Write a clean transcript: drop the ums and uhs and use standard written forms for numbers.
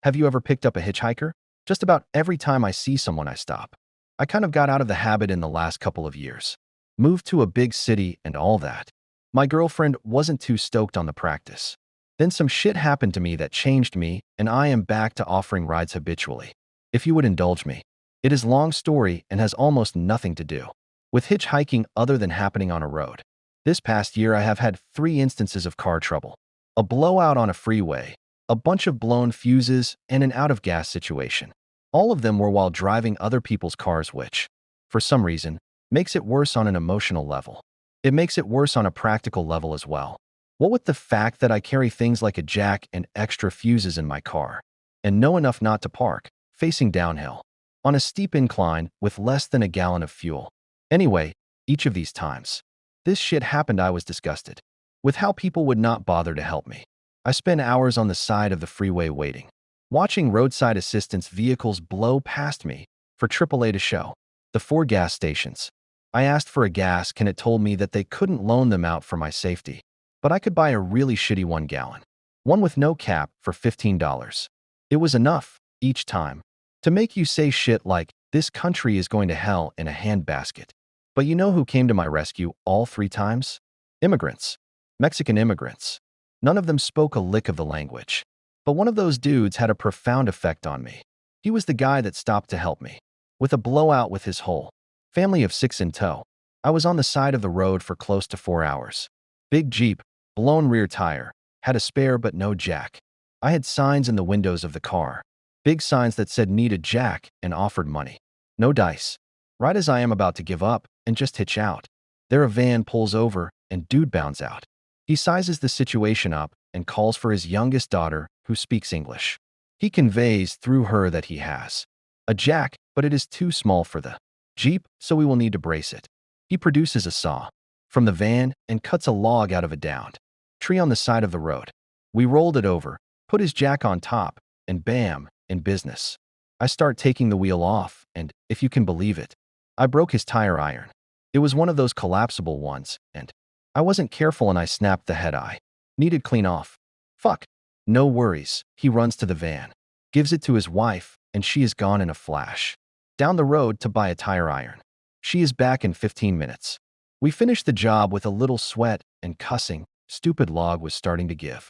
Have you ever picked up a hitchhiker? Just about every time I see someone, I stop. I kind of got out of the habit in the last couple of years. Moved to a big city and all that. My girlfriend wasn't too stoked on the practice. Then some shit happened to me that changed me, and I am back to offering rides habitually. If you would indulge me. It is a long story and has almost nothing to do with hitchhiking other than happening on a road. This past year, I have had 3 instances of car trouble. A blowout on a freeway, a bunch of blown fuses, and an out-of-gas situation. All of them were while driving other people's cars, which, for some reason, makes it worse on an emotional level. It makes it worse on a practical level as well. What with the fact that I carry things like a jack and extra fuses in my car, and know enough not to park, facing downhill, on a steep incline with less than a gallon of fuel. Anyway, each of these times this shit happened, I was disgusted with how people would not bother to help me. I spent hours on the side of the freeway waiting, watching roadside assistance vehicles blow past me for AAA to show. The 4 gas stations. I asked for a gas can, it told me that they couldn't loan them out for my safety, but I could buy a really shitty 1 gallon. One with no cap for $15. It was enough, each time, to make you say shit like, this country is going to hell in a handbasket. But you know who came to my rescue all 3 times? Immigrants. Mexican immigrants. None of them spoke a lick of the language. But one of those dudes had a profound effect on me. He was the guy that stopped to help me. With a blowout with his whole family of 6 in tow. I was on the side of the road for close to 4 hours. Big Jeep, blown rear tire, had a spare but no jack. I had signs in the windows of the car. Big signs that said need a jack and offered money. No dice. Right as I am about to give up and just hitch out, there a van pulls over and dude bounds out. He sizes the situation up and calls for his youngest daughter, who speaks English. He conveys through her that he has a jack, but it is too small for the Jeep, so we will need to brace it. He produces a saw from the van and cuts a log out of a downed tree on the side of the road. We rolled it over, put his jack on top, and bam, in business. I start taking the wheel off, and, if you can believe it, I broke his tire iron. It was one of those collapsible ones, and I wasn't careful and I snapped the head. I needed clean off. Fuck. No worries. He runs to the van, gives it to his wife, and she is gone in a flash. Down the road to buy a tire iron. She is back in 15 minutes. We finished the job with a little sweat and cussing. Stupid log was starting to give.